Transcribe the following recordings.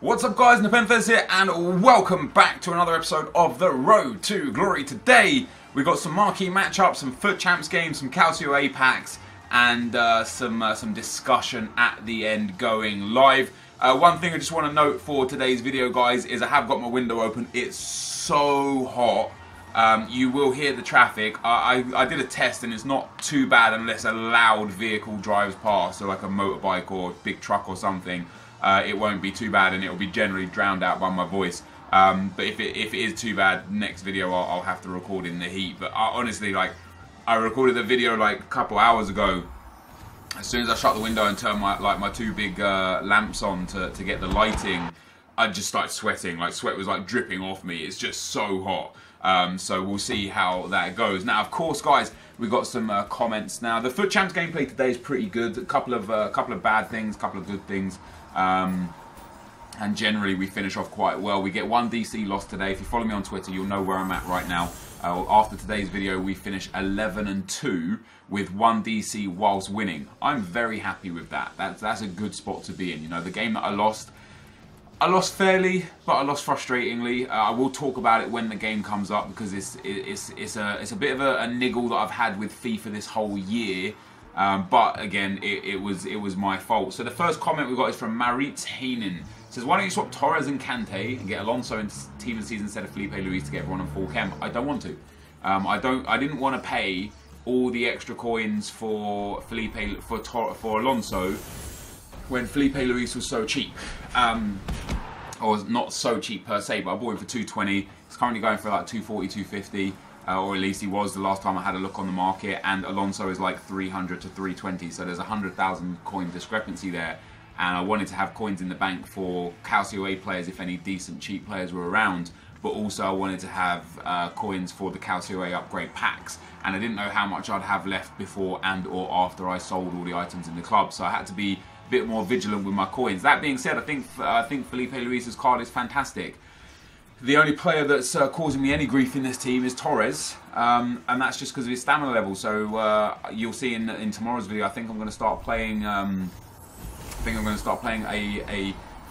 What's up guys, Nepenthes here and welcome back to another episode of The Road to Glory. Today we've got some marquee matchups, some FUT Champs games, some Calcio A packs and some discussion at the end going live. One thing I just want to note for today's video guys is I have got my window open. It's so hot. You will hear the traffic. I did a test and it's not too bad unless a loud vehicle drives past, so like a motorbike or big truck or something. It won't be too bad and it will be generally drowned out by my voice. But if it is too bad, next video I'll have to record in the heat. But honestly, like, I recorded the video like a couple hours ago. As soon as I shut the window and turned my two big lamps on to get the lighting, I just started sweating. Like, sweat was like dripping off me. It's just so hot. So we'll see how that goes. Now, of course, guys, we've got some comments now. The FUT Champs gameplay today is pretty good. A couple of bad things, a couple of good things. And generally we finish off quite well. We get one DC loss today. If you follow me on Twitter, you'll know where I'm at right now. After today's video, we finish 11-2 with one DC whilst winning. I'm very happy with that. That's a good spot to be in. You know, the game that I lost fairly, but I lost frustratingly. I will talk about it when the game comes up because it's a bit of a niggle that I've had with FIFA this whole year. But again, it was my fault. So the first comment we got is from Maritz Heinen. It says, why don't you swap Torres and Kante and get Alonso into team of the season instead of Felipe Luis to get everyone on full chem? I don't want to. I didn't want to pay all the extra coins for Alonso when Felipe Luis was so cheap. Or not so cheap per se, but I bought him for 220. It's currently going for like 240, 250. Or at least he was the last time I had a look on the market, and Alonso is like 300 to 320, so there's a 100,000 coin discrepancy there, and I wanted to have coins in the bank for Calcio A players if any decent cheap players were around, but also I wanted to have coins for the Calcio A upgrade packs, and I didn't know how much I'd have left before and or after I sold all the items in the club, so I had to be a bit more vigilant with my coins. That being said, I think Felipe Luis's card is fantastic. The only player that's causing me any grief in this team is Torres, and that's just because of his stamina level. So you'll see in tomorrow's video. I think I'm going to start playing. A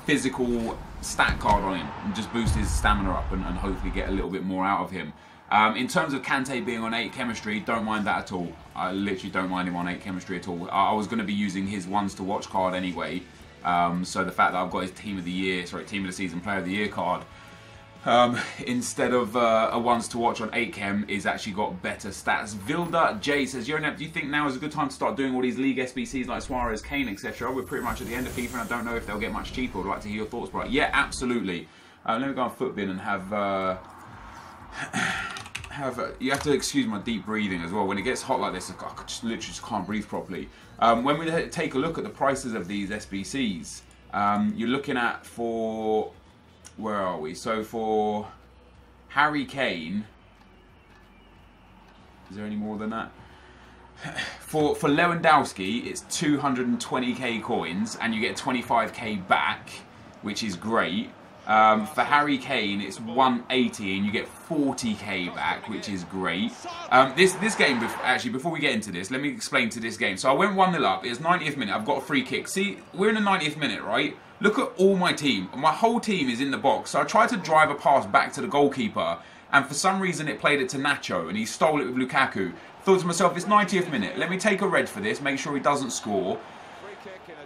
physical stat card on him and just boost his stamina up and hopefully get a little bit more out of him. In terms of Kante being on 8 chemistry, don't mind that at all. I literally don't mind him on 8 chemistry at all. I was going to be using his ones to watch card anyway. So the fact that I've got his team of the season player of the year card. Instead of a ones to watch on 8 chem is actually got better stats. Vilda J says, Yo, do you think now is a good time to start doing all these league SBCs like Suarez, Kane, etc.? We're pretty much at the end of FIFA and I don't know if they'll get much cheaper. I'd like to hear your thoughts, bro. Yeah, absolutely. Let me go on FUTBin and have you have to excuse my deep breathing as well. When it gets hot like this, I literally just can't breathe properly. When we take a look at the prices of these SBCs, you're looking at for... Where are we? So for Harry Kane, is there any more than that? For Lewandowski, it's 220k coins, and you get 25k back, which is great. For Harry Kane, it's 180, and you get 40k back, which is great. This game, actually, before we get into this, let me explain to this game. So I went 1-0 up. It's 90th minute. I've got a free kick. See, we're in the 90th minute, right? Look at all my team. My whole team is in the box. So I tried to drive a pass back to the goalkeeper, and for some reason it played it to Nacho, and he stole it with Lukaku. Thought to myself, it's 90th minute. Let me take a red for this, make sure he doesn't score,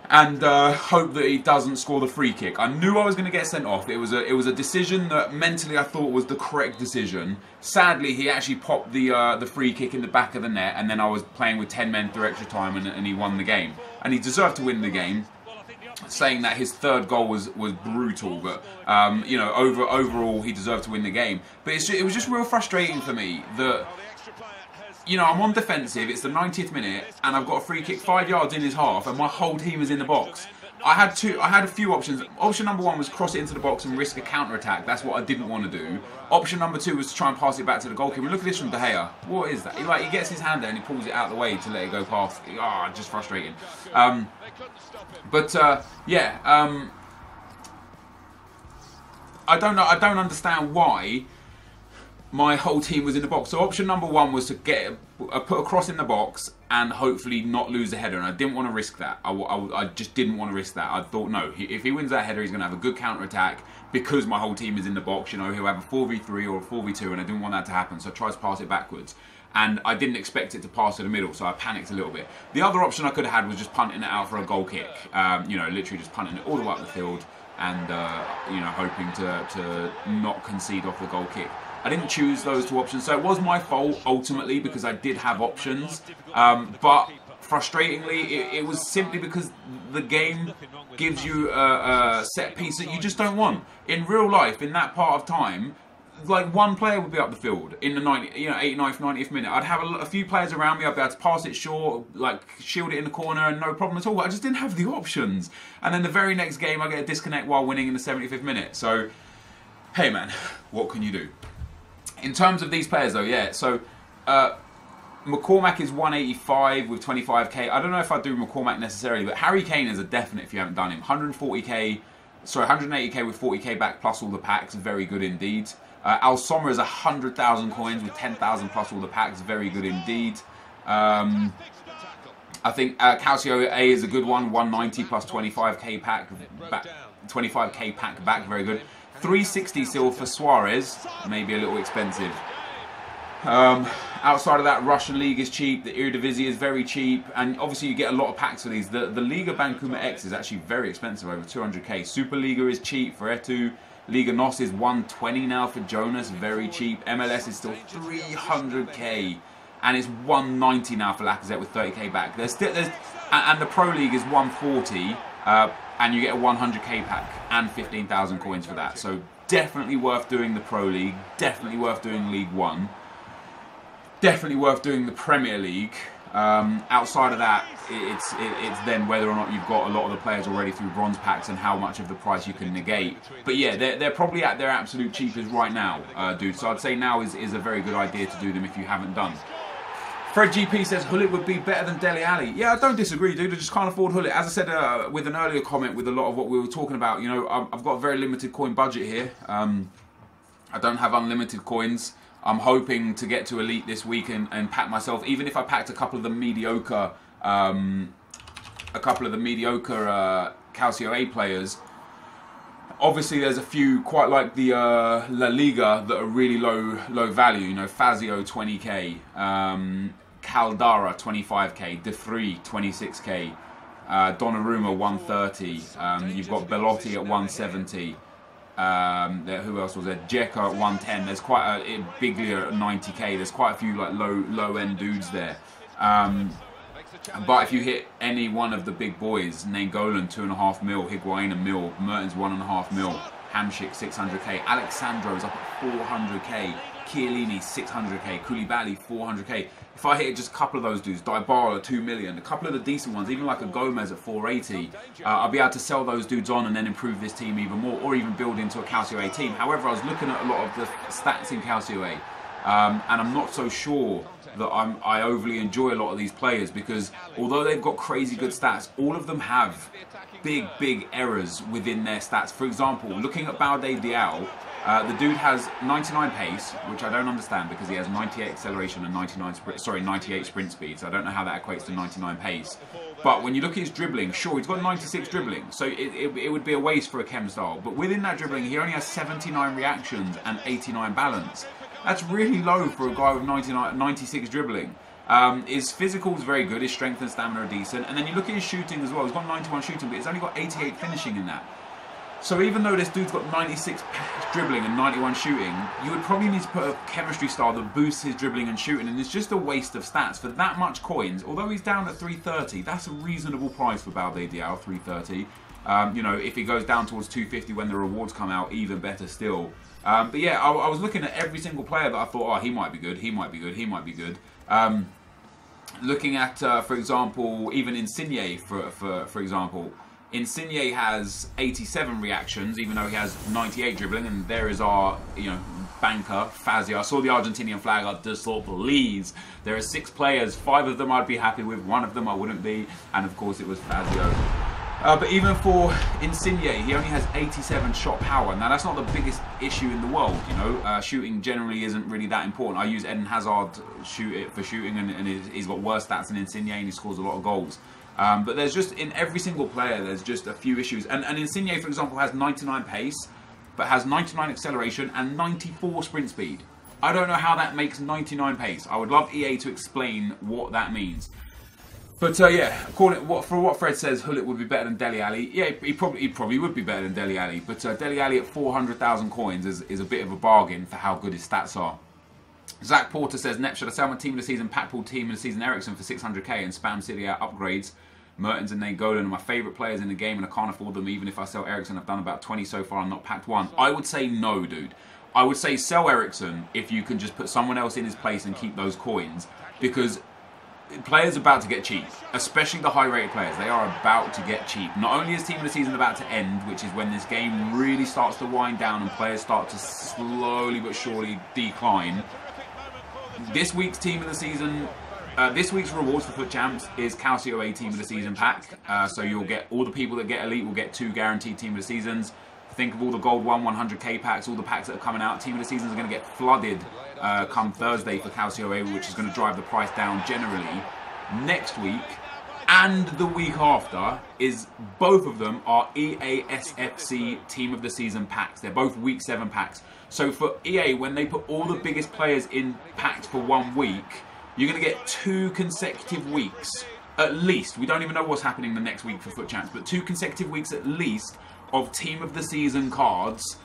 and hope that he doesn't score the free kick. I knew I was going to get sent off. It was a decision that mentally I thought was the correct decision. Sadly, he actually popped the free kick in the back of the net, and then I was playing with 10 men through extra time, and he won the game. And he deserved to win the game. Saying that his third goal was brutal, but you know, overall he deserved to win the game. But it was just real frustrating for me that, you know, I'm on defensive, it's the 90th minute, and I've got a free kick 5 yards in his half, and my whole team is in the box. I had a few options. Option number 1 was cross it into the box and risk a counter-attack. That's what I didn't want to do. Option number 2 was to try and pass it back to the goalkeeper. Look at this from De Gea. What is that? He gets his hand there and he pulls it out of the way to let it go past. Just frustrating. Yeah. I don't understand why my whole team was in the box. So option number 1 was to put a cross in the box and hopefully not lose the header. And I didn't want to risk that. I just didn't want to risk that. I thought, no, if he wins that header, he's going to have a good counter-attack because my whole team is in the box. You know, he'll have a 4v3 or a 4v2, and I didn't want that to happen. So I tried to pass it backwards. And I didn't expect it to pass to the middle, so I panicked a little bit. The other option I could have had was just punting it out for a goal kick. You know, literally just punting it all the way up the field and, you know, hoping to not concede off the goal kick. I didn't choose those two options, so it was my fault ultimately because I did have options. But frustratingly, it was simply because the game gives you a set piece that you just don't want. In real life, in that part of time, like one player would be up the field in the 89th, 90th minute. I'd have a few players around me. I'd be able to pass it short, like shield it in the corner, and no problem at all. I just didn't have the options. And then the very next game, I get a disconnect while winning in the 75th minute. So, hey man, what can you do? In terms of these players though, yeah, so McCormack is 185 with 25k. I don't know if I do McCormack necessarily, but Harry Kane is a definite if you haven't done him. 180k with 40k back plus all the packs, very good indeed. Al Sommer is 100,000 coins with 10,000 plus all the packs, very good indeed. I think Calcio A is a good one, 190 plus 25k pack back, 25k pack back, very good. 360 still for Suarez, maybe a little expensive. Outside of that, Russian League is cheap, the Eredivisie is very cheap, and obviously you get a lot of packs for these. The Liga Bankuma X is actually very expensive, over 200k. Superliga is cheap for Etu. Liga NOS is 120 now for Jonas, very cheap. MLS is still 300k, and it's 190 now for Lacazette with 30k back. And the Pro League is 140, and you get a 100k pack and 15,000 coins for that. So definitely worth doing the Pro League, definitely worth doing League One, definitely worth doing the Premier League. Outside of that, it's then whether or not you've got a lot of the players already through bronze packs and how much of the price you can negate. But yeah, they're probably at their absolute cheapest right now, dude. So I'd say now is a very good idea to do them if you haven't done. Fred GP says Hullet would be better than Dele Alli. Yeah, I don't disagree, dude. I just can't afford Hullet. As I said with an earlier comment with a lot of what we were talking about, you know, I've got a very limited coin budget here. I don't have unlimited coins. I'm hoping to get to Elite this week and pack myself, even if I packed a couple of the mediocre Calcio A players. Obviously, there's a few quite like the La Liga that are really low value. You know, Fazio 20k, Caldara 25k, De Vrij 26k, Donnarumma 130. You've got Belotti at 170. Who else was there? Dzeko at 110. There's quite a Biglia at 90k. There's quite a few like low end dudes there. But if you hit any one of the big boys, Nainggolan 2.5 mil, Higuain 1 mil, Mertens 1.5 mil, Hamsik 600k, Alexandro is up at 400k, Chiellini 600k, Koulibaly 400k. If I hit just a couple of those dudes, Dybala 2 million, a couple of the decent ones, even like a Gomez at 480, I'll be able to sell those dudes on and then improve this team even more, or even build into a Calcio A team. However, I was looking at a lot of the stats in Calcio A, and I'm not so sure that I overly enjoy a lot of these players, because although they've got crazy good stats, all of them have big errors within their stats. For example, looking at Balde Diao, the dude has 99 pace, which I don't understand because he has 98 acceleration and 98 sprint speed. So I don't know how that equates to 99 pace. But when you look at his dribbling, sure, he's got 96 dribbling, so it would be a waste for a chem style. But within that dribbling, he only has 79 reactions and 89 balance. That's really low for a guy with 96 dribbling. His physical is very good, his strength and stamina are decent. And then you look at his shooting as well, he's got 91 shooting, but he's only got 88 finishing in that. So even though this dude's got 96 dribbling and 91 shooting, you would probably need to put a chemistry style that boosts his dribbling and shooting, and it's just a waste of stats for that much coins. Although he's down at 330, that's a reasonable price for Balde Diao, 330. You know, if he goes down towards 250 when the rewards come out, even better still. But yeah, I was looking at every single player that I thought, oh, he might be good, he might be good, he might be good. Looking at, for example, even Insigne, for example. Insigne has 87 reactions, even though he has 98 dribbling, and there is our, you know, banker, Fazio. I saw the Argentinian flag, I just thought, please. There are 6 players, 5 of them I'd be happy with, 1 of them I wouldn't be, and of course it was Fazio. But even for Insigne, he only has 87 shot power. Now, that's not the biggest issue in the world, you know. Shooting generally isn't really that important. I use Eden Hazard for shooting, and he's got worse stats than Insigne, and he scores a lot of goals. But there's just, in every single player, there's just a few issues. And Insigne, for example, has 99 pace, but has 99 acceleration and 94 sprint speed. I don't know how that makes 99 pace. I would love EA to explain what that means. But yeah, for what Fred says, Hullet would be better than Dele Alli. Yeah, he probably would be better than Dele Alli. But Dele Alli at 400,000 coins is a bit of a bargain for how good his stats are. Zach Porter says, Nep, should I sell my team of the season, Packpool team of the season, Ericsson for 600k and spam City out upgrades? Mertens and Nainggolan are my favourite players in the game, and I can't afford them. Even if I sell Ericsson, I've done about 20 so far and not packed one. I would say no, dude. I would say sell Ericsson if you can just put someone else in his place and keep those coins, because players are about to get cheap, especially the high-rated players. They are about to get cheap. Not only is Team of the Season about to end, which is when this game really starts to wind down and players start to slowly but surely decline. This week's Team of the Season, this week's rewards for FUT Champs is Calcio A Team of the Season pack. So you'll get all the people that get Elite will get 2 guaranteed Team of the Seasons. Think of all the Gold 100k packs, all the packs that are coming out. Team of the Seasons are going to get flooded come Thursday for Calcio A, which is going to drive the price down generally. Next week and the week after is both of them are EASFC Team of the Season packs. They're both week 7 packs. So for EA, when they put all the biggest players in packs for 1 week, you're going to get 2 consecutive weeks at least. We don't even know what's happening the next week for FUT Champs, but 2 consecutive weeks at least of Team of the Season cards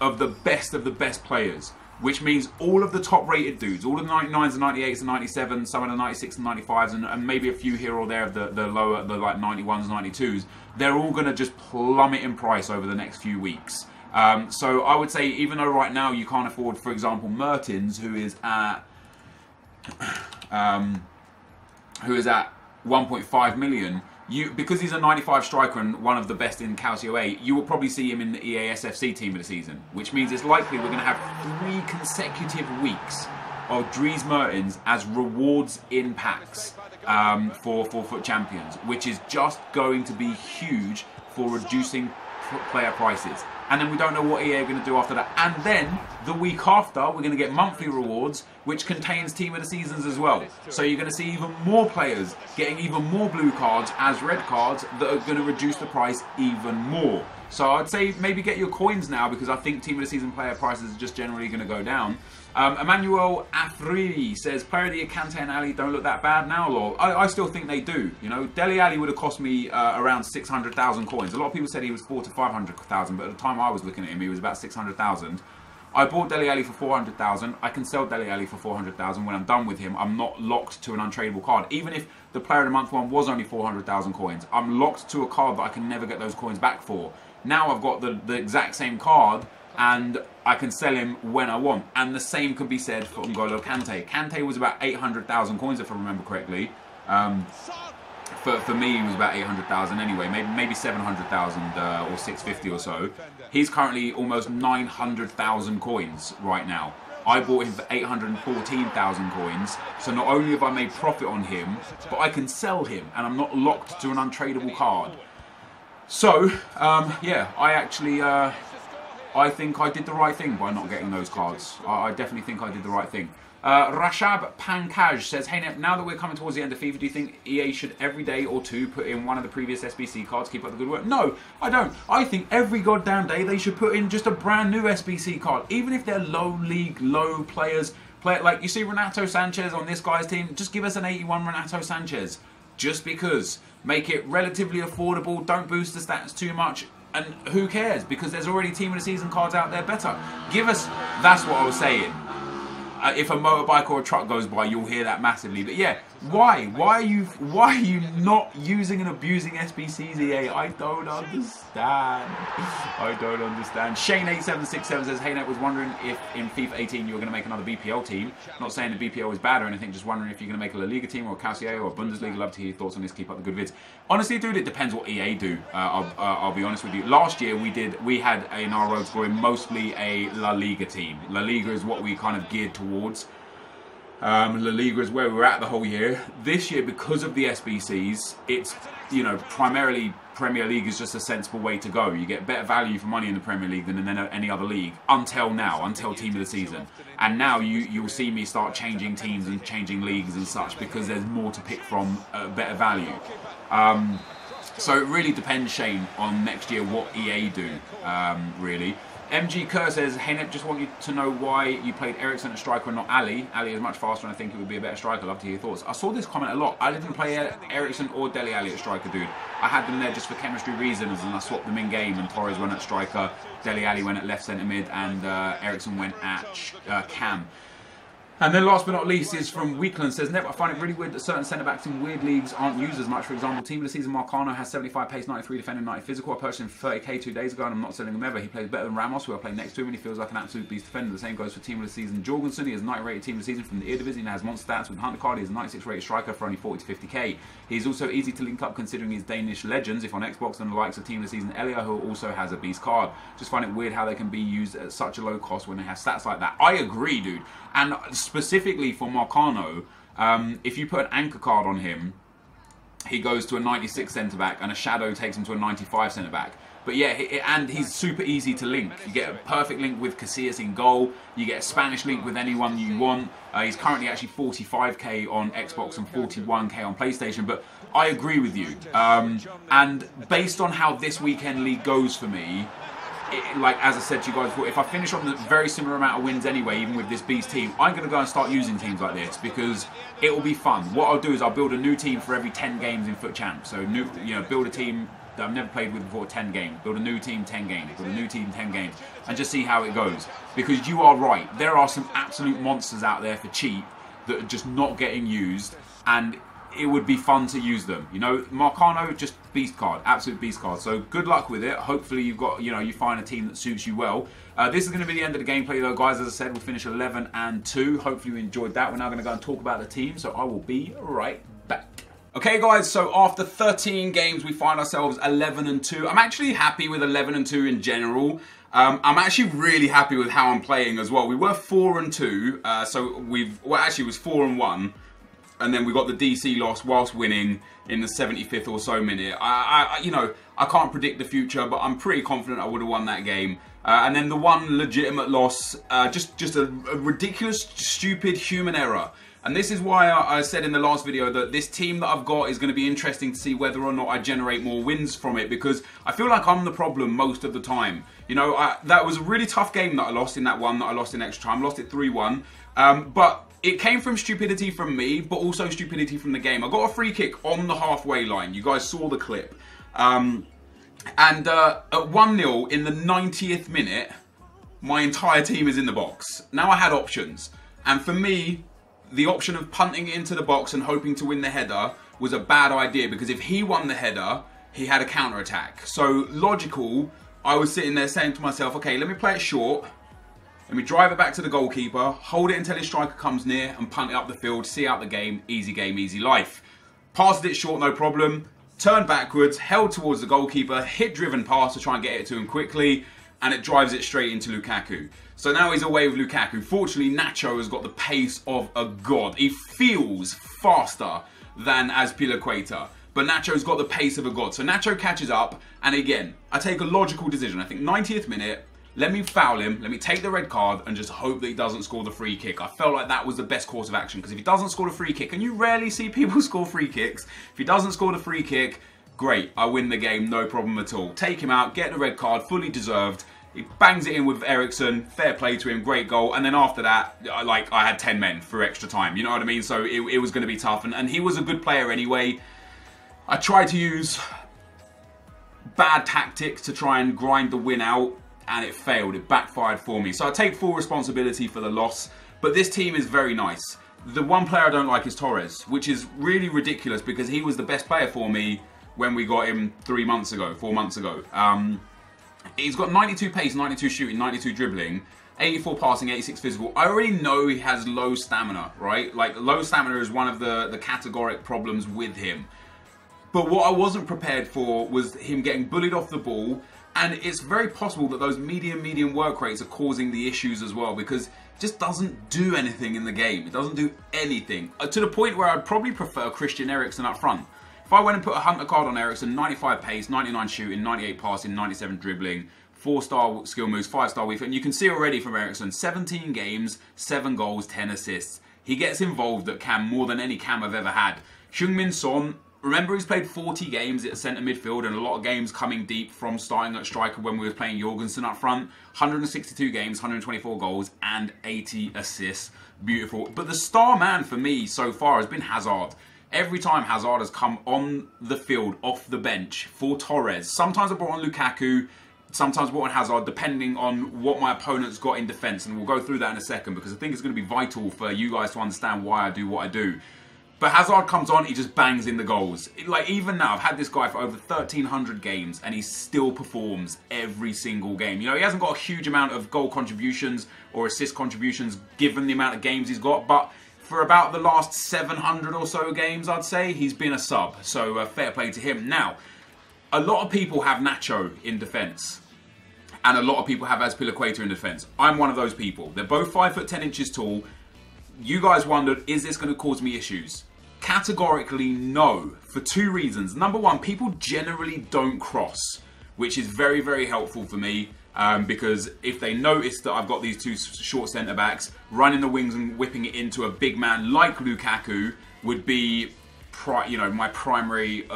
of the best players, which means all of the top rated dudes, all of the 99s and 98s and 97s, some of the 96 and 95s, and maybe a few here or there of the lower, the like 91s, 92s, they're all going to just plummet in price over the next few weeks. So I would say, even though right now you can't afford, for example, Mertens, who is at 1.5 million, because he's a 95 striker and one of the best in Calcio A, you will probably see him in the EASFC Team of the Season, which means it's likely we're going to have 3 consecutive weeks of Dries Mertens as rewards in packs for FUT Champions, which is just going to be huge for reducing player prices. And then we don't know what EA are going to do after that. And then the week after, we're going to get monthly rewards, which contains Team of the Seasons as well. So you're going to see even more players getting even more blue cards as red cards that are going to reduce the price even more. So I'd say maybe get your coins now, because I think Team of the Season player prices are just generally going to go down. Emmanuel Afridi says, player of the year Kante and Ali don't look that bad now, lol. I still think they do. You know, Dele Alli would have cost me around 600,000 coins. A lot of people said he was 400 to 500,000, but at the time I was looking at him, he was about 600,000. I bought Dele Alli for 400,000. I can sell Dele Alli for 400,000 when I'm done with him. I'm not locked to an untradeable card. Even if the Player of the Month one was only 400,000 coins, I'm locked to a card that I can never get those coins back for. Now I've got the exact same card, and I can sell him when I want. And the same can be said for N'Golo Kante. Kante was about 800,000 coins, if I remember correctly. For me, he was about 800,000 anyway, maybe 700,000 or 650 or so. He's currently almost 900,000 coins right now. I bought him for 814,000 coins, so not only have I made profit on him, but I can sell him, and I'm not locked to an untradeable card. So, yeah, I think I did the right thing by not getting those cards. I definitely think I did the right thing. Rashab Pankaj says, hey Nep, now that we're coming towards the end of FIFA, do you think EA should every day or 2 put in one of the previous SBC cards, keep up the good work? No, I don't. I think every goddamn day they should put in just a brand new SBC card, even if they're low league, low players. Like, you see Renato Sanchez on this guy's team, just give us an 81 Renato Sanchez. Just because. Make it relatively affordable, don't boost the stats too much, and who cares? Because there's already Team of the Season cards out there better. Give us, that's what I was saying. If a motorbike or a truck goes by, you'll hear that massively. But yeah, why? Why are you not using and abusing SBCs, EA? I don't understand. I don't understand. Shane8767 says, hey Nep, was wondering if in FIFA 18 you were going to make another BPL team. Not saying the BPL is bad or anything, just wondering if you're going to make a La Liga team or a Calcio or a Bundesliga. Love to hear your thoughts on this. Keep up the good vids. Honestly, dude, it depends what EA do. I'll be honest with you. Last year we had in our road scoring mostly a La Liga team. La Liga is what we kind of geared towards. La Liga is where we were at the whole year. This year, because of the SBCs, it's, you know, primarily Premier League is just a sensible way to go. You get better value for money in the Premier League than in any other league until now, until team of the season. And now you'll see me start changing teams and changing leagues and such because there's more to pick from, better value. So it really depends, Shane, on next year what EA do, really. MG Kerr says, hey Nep, just want you to know why you played Eriksen at striker and not Ali. Ali is much faster and I think he would be a better striker. Love to hear your thoughts. I saw this comment a lot. I didn't play Eriksen or Dele Alli at striker, dude. I had them there just for chemistry reasons and I swapped them in game and Torres went at striker, Dele Alli went at left centre mid and Eriksen went at cam. And then last but not least is from Weekland, says, Nep, I find it really weird that certain centre-backs in weird leagues aren't used as much. For example, team of the season Marcano has 75 pace, 93 defending, 90 physical. I purchased him for 30k 2 days ago and I'm not selling him ever. He plays better than Ramos, who I play next to him, and he feels like an absolute beast defender. The same goes for team of the season Jorgensen. He is 90 rated team of the season from the Eredivisie and has monster stats with Hunter card. He is a 96 rated striker for only 40 to 50k. He is also easy to link up considering his Danish legends, if on Xbox, and the likes of team of the season Elia, who also has a beast card. Just find it weird how they can be used at such a low cost when they have stats like that. I agree, dude. And specifically for Marcano, if you put an anchor card on him, he goes to a 96 centre-back and a shadow takes him to a 95 centre-back. But yeah, and he's super easy to link. You get a perfect link with Casillas in goal. You get a Spanish link with anyone you want. He's currently actually 45k on Xbox and 41k on PlayStation. But I agree with you. And based on how this weekend league goes for me, like as I said to you guys before, if I finish on a very similar amount of wins anyway, even with this beast team, I'm going to go and start using teams like this because it will be fun. What I'll do is I'll build a new team for every 10 games in Foot Champ. So build a team that I've never played with before, 10 games. Build a new team, 10 games. Build a new team, 10 games. And just see how it goes. Because you are right. There are some absolute monsters out there for cheap that are just not getting used. And it would be fun to use them. You know, Marcano, just beast card, absolute beast card. So good luck with it. Hopefully you've got, you find a team that suits you well. This is going to be the end of the gameplay though, guys. As I said, we'll finish 11 and 2. Hopefully you enjoyed that. We're now going to go and talk about the team. So I will be right back. Okay guys, so after 13 games we find ourselves 11 and 2. I'm actually happy with 11 and 2 in general. I'm actually really happy with how I'm playing as well. We were 4 and 2, so actually it was 4 and 1. And then we got the DC loss whilst winning in the 75th or so minute. I can't predict the future, but I'm pretty confident I would have won that game. And then the one legitimate loss, just a ridiculous, stupid human error. And this is why I said in the last video that this team that I've got is going to be interesting to see whether or not I generate more wins from it, because I feel like I'm the problem most of the time. That was a really tough game that I lost in that one that I lost in extra time. Lost it 3-1. But it came from stupidity from me, but also stupidity from the game. I got a free kick on the halfway line. You guys saw the clip. And at 1-0 in the 90th minute, my entire team is in the box. Now I had options. And for me, the option of punting it into the box and hoping to win the header was a bad idea, because if he won the header, he had a counter-attack. So logical, I was sitting there saying to myself, okay, let me play it short. Let me drive it back to the goalkeeper, hold it until his striker comes near and punt it up the field, see out the game, easy life. Passed it short, no problem. Turned backwards, held towards the goalkeeper, hit driven pass to try and get it to him quickly, and it drives it straight into Lukaku. So now he's away with Lukaku. Fortunately, Nacho has got the pace of a god. He feels faster than Azpilicueta, but Nacho's got the pace of a god. So Nacho catches up, and again, I take a logical decision. I think 90th minute, let me foul him, let me take the red card and just hope that he doesn't score the free kick. I felt like that was the best course of action, because if he doesn't score the free kick, and you rarely see people score free kicks, if he doesn't score the free kick, great, I win the game, no problem at all. Take him out, get the red card, fully deserved. He bangs it in with Eriksen, fair play to him, great goal. And then after that, I had 10 men for extra time, you know what I mean? So it was going to be tough, and he was a good player anyway. I tried to use bad tactics to try and grind the win out, and it failed. It backfired for me. So I take full responsibility for the loss. But this team is very nice. The one player I don't like is Torres, which is really ridiculous because he was the best player for me when we got him 4 months ago. He's got 92 pace, 92 shooting, 92 dribbling, 84 passing, 86 physical. I already know he has low stamina, right? Like, low stamina is one of the categoric problems with him. But what I wasn't prepared for was him getting bullied off the ball. And it's very possible that those medium work rates are causing the issues as well, because it just doesn't do anything in the game. It doesn't do anything. To the point where I'd probably prefer Christian Eriksen up front. If I went and put a Hunter card on Eriksen, 95 pace, 99 shooting, 98 passing, 97 dribbling, 4-star skill moves, 5-star weave, and you can see already from Eriksen, 17 games, 7 goals, 10 assists. He gets involved at Cam more than any Cam I've ever had. Heung-min Son, remember he's played 40 games at centre midfield and a lot of games coming deep from starting at striker when we were playing Jorgensen up front. 162 games, 124 goals and 80 assists. Beautiful. But the star man for me so far has been Hazard. Every time Hazard has come on the field, off the bench for Torres. Sometimes I brought on Lukaku, sometimes I brought on Hazard, depending on what my opponent's got in defence. And we'll go through that in a second because I think it's going to be vital for you guys to understand why I do what I do. But Hazard comes on, he just bangs in the goals. Like, even now, I've had this guy for over 1,300 games and he still performs every single game. You know, he hasn't got a huge amount of goal contributions or assist contributions given the amount of games he's got, but for about the last 700 or so games, I'd say, he's been a sub. So, fair play to him. Now, a lot of people have Nacho in defence. And a lot of people have Azpilicueta in defence. I'm one of those people. They're both 5'10" tall. You guys wondered, is this going to cause me issues? Categorically no, for 2 reasons. Number one, people generally don't cross, which is very, very helpful for me because if they notice that I've got these 2 short centre backs, running the wings and whipping it into a big man like Lukaku would be, my primary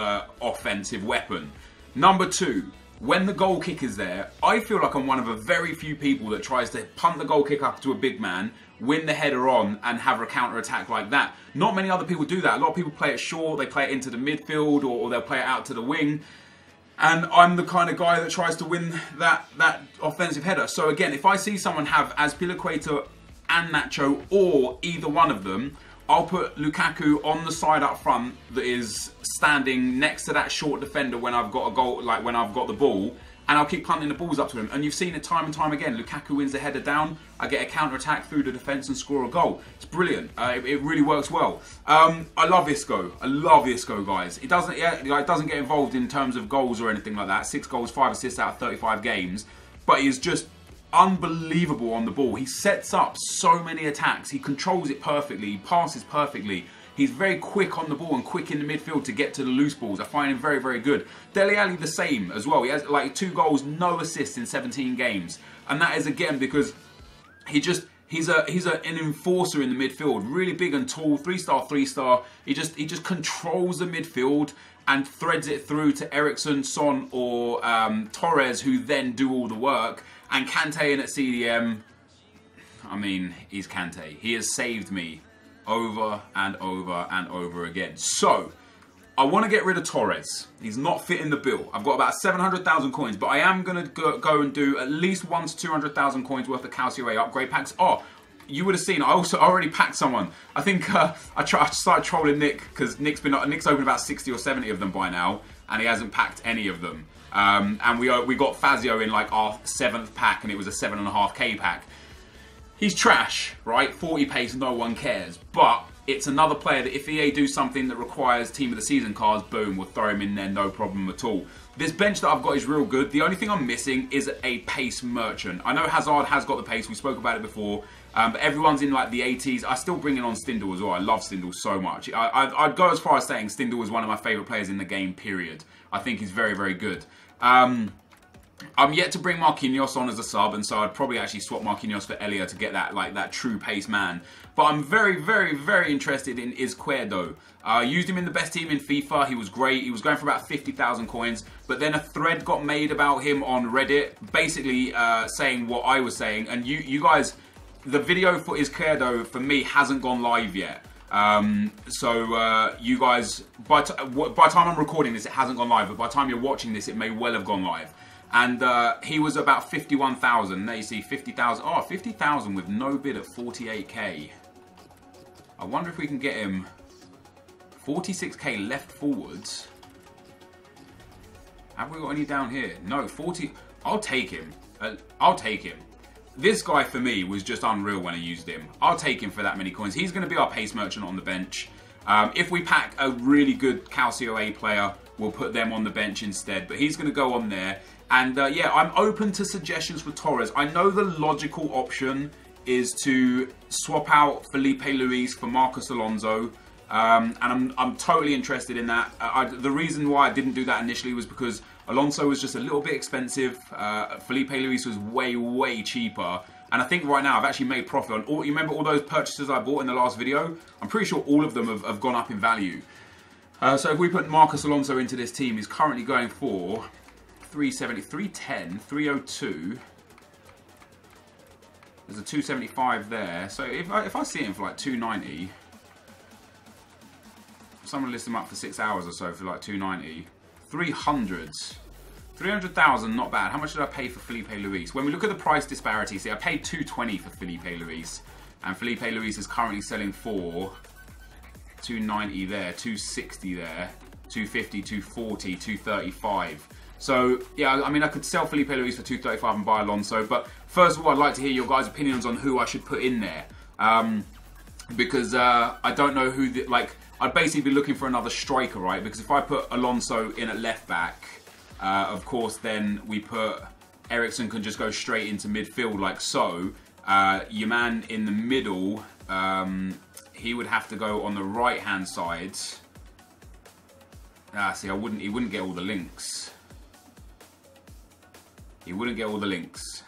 offensive weapon. Number 2, when the goal kick is there, I feel like I'm one of a very few people that tries to punt the goal kick up to a big man, win the header on and have a counter-attack like that. Not many other people do that. A lot of people play it short, they play it into the midfield or they'll play it out to the wing. And I'm the kind of guy that tries to win that offensive header. So again, if I see someone have Azpilicueta and Nacho or either one of them, I'll put Lukaku on the side up front that is standing next to that short defender when I've got a goal, like when I've got the ball, and I'll keep punting the balls up to him. And you've seen it time and time again. Lukaku wins the header down, I get a counter-attack through the defence and score a goal. It's brilliant. It really works well. I love Isco. I love Isco, guys. It doesn't get involved in terms of goals or anything like that. 6 goals, 5 assists out of 35 games. But he is just unbelievable on the ball. He sets up so many attacks. He controls it perfectly. He passes perfectly. He's very quick on the ball and quick in the midfield to get to the loose balls. I find him very, very good. Dele Alli the same as well. He has like 2 goals, no assists in 17 games. And that is again because he's an enforcer in the midfield. Really big and tall, 3-star, 3-star. He just controls the midfield and threads it through to Eriksen, Son or Torres, who then do all the work. And Kante in at CDM, I mean, he's Kante. He has saved me over and over and over again. So, I want to get rid of Torres. He's not fitting the bill. I've got about 700,000 coins, but I am going to go and do at least 100,000 to 200,000 coins worth of Calcio A upgrade packs. Oh, you would have seen, I already packed someone. I think I started trolling Nick, because Nick's opened about 60 or 70 of them by now, and he hasn't packed any of them. And we got Fazio in like our 7th pack, and it was a 7.5k pack. He's trash, right? 40 pace, no one cares. But it's another player that if EA do something that requires Team of the Season cards, boom, we'll throw him in there, no problem at all. This bench that I've got is real good. The only thing I'm missing is a pace merchant. I know Hazard has got the pace, we spoke about it before, but everyone's in like the 80s. I still bring in on Stindl as well. I love Stindl so much. I'd go as far as saying Stindl is one of my favourite players in the game, period. I think he's very, very good. I'm yet to bring Marquinhos on as a sub, and so I'd probably actually swap Marquinhos for Elia to get that true pace man. But I'm very, very, very interested in Izquierdo. I used him in the best team in FIFA. He was great. He was going for about 50,000 coins. But then a thread got made about him on Reddit, basically saying what I was saying. And you guys, the video for Izquierdo for me hasn't gone live yet. You guys, by the time I'm recording this, it hasn't gone live. But by the time you're watching this, it may well have gone live. And he was about 51,000. There you see 50,000. Oh, 50,000 with no bid at 48k. I wonder if we can get him 46k left forwards. Have we got any down here? No, 40. I'll take him. I'll take him. This guy for me was just unreal when I used him. I'll take him for that many coins. He's going to be our pace merchant on the bench. If we pack a really good Calcio A player, we'll put them on the bench instead. But he's going to go on there. And yeah, I'm open to suggestions for Torres. I know the logical option is to swap out Felipe Luis for Marcos Alonso. And I'm totally interested in that. The reason why I didn't do that initially was because Alonso was just a little bit expensive. Felipe Luis was way cheaper. And I think right now I've actually made profit on all. You remember all those purchases I bought in the last video? I'm pretty sure all of them have gone up in value. So if we put Marcos Alonso into this team, he's currently going for 370, 310, 302. There's a 275 there. So if I see him for like 290, someone list him up for 6 hours or so for like 290, 300s. 300,000, not bad. How much did I pay for Felipe Luis? When we look at the price disparity, see, I paid 220 for Felipe Luis, and Felipe Luis is currently selling for 290 there, 260 there, 250, 240, 235. So, yeah, I mean, I could sell Felipe Luis for 235 and buy Alonso, but first of all, I'd like to hear your guys' opinions on who I should put in there. Because I don't know who, I'd basically be looking for another striker, right? Because if I put Alonso in at left back, of course, then we put Eriksen can just go straight into midfield like so. Your man in the middle, he would have to go on the right hand side. See, he wouldn't get all the links. He wouldn't get all the links.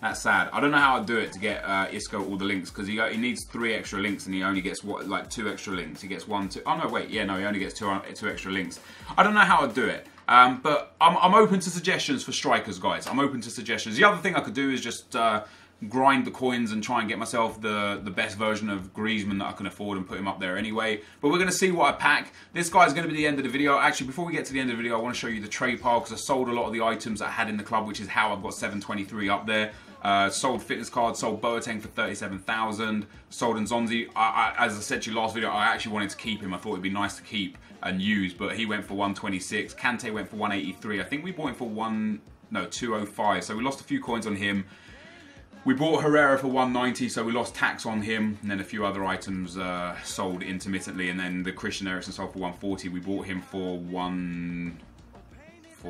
That's sad. I don't know how I'd do it to get Isco all the links, because he needs 3 extra links and he only gets like 2 extra links. He gets 1, 2. Oh no, wait, yeah, no, he only gets 2 extra links. I don't know how I'd do it. But I'm open to suggestions for strikers, guys. I'm open to suggestions. The other thing I could do is just grind the coins and try and get myself the best version of Griezmann that I can afford and put him up there anyway. But we're going to see what I pack. This guy's going to be the end of the video. Actually, before we get to the end of the video, I want to show you the trade pile, because I sold a lot of the items that I had in the club, which is how I've got 723 up there. Sold fitness cards, sold Boateng for 37,000, sold Nzonzi. As I said to you last video, I actually wanted to keep him. I thought it'd be nice to keep and use, but he went for 126. Kante went for 183. I think we bought him for 205. So we lost a few coins on him. We bought Herrera for 190, so we lost tax on him, and then a few other items sold intermittently, and then the Christian Eriksen sold for 140. We bought him for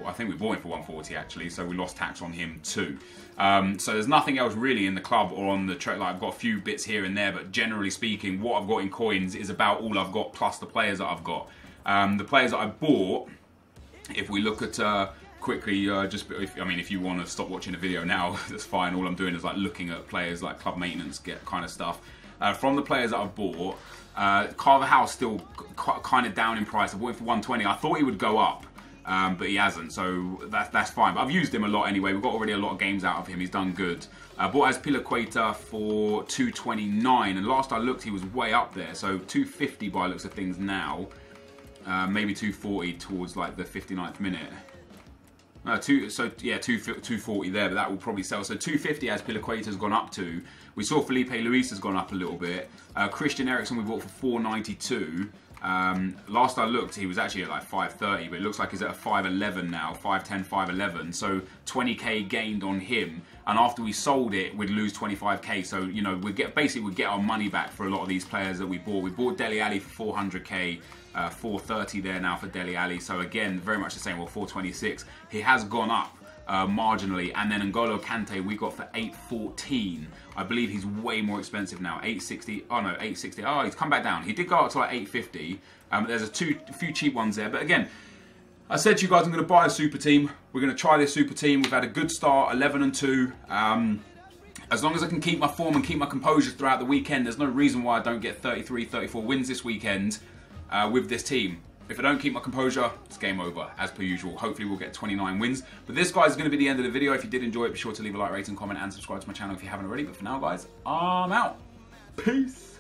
I think we bought him for 140 actually, so we lost tax on him too. So there's nothing else really in the club or on the trade. Like, I've got a few bits here and there, but generally speaking, what I've got in coins is about all I've got, plus the players that I've got. The players that I bought, if we look at quickly, if you want to stop watching the video now, that's fine. All I'm doing is like looking at players, like club maintenance kind of stuff. From the players that I've bought, Carvajal still kind of down in price. I bought him for 120. I thought he would go up, but he hasn't, so that's fine. But I've used him a lot anyway. We've got already a lot of games out of him. He's done good. Bought Azpilicueta for 229, and last I looked, he was way up there. So 250 by looks of things now. Maybe 240 towards like the 59th minute. 240 there, but that will probably sell. So 250 as Azpilicueta's gone up to. We saw Felipe Luis has gone up a little bit. Christian Eriksen we bought for 492. Last I looked, he was actually at like 530, but it looks like he's at a 511 now, 510, 511. So 20k gained on him, and after we sold it, we'd lose 25k. So you know, we'd get our money back for a lot of these players that we bought. We bought Dele Alli for 400k. 430 there now for Dele Alli. So again, very much the same. Well, 426. He has gone up marginally, and then N'Golo Kante we got for 814. I believe he's way more expensive now. 860. Oh no, 860. Oh, he's come back down. He did go up to like 850. There's a few cheap ones there, but again, I said to you guys, I'm going to buy a super team. We're going to try this super team. We've had a good start, 11-2. As long as I can keep my form and keep my composure throughout the weekend, there's no reason why I don't get 33, 34 wins this weekend. With this team. If I don't keep my composure, it's game over, as per usual. Hopefully we'll get 29 wins. But this, guys, is going to be the end of the video. If you did enjoy it, be sure to leave a like, rating, comment, and subscribe to my channel if you haven't already. But for now, guys, I'm out. Peace.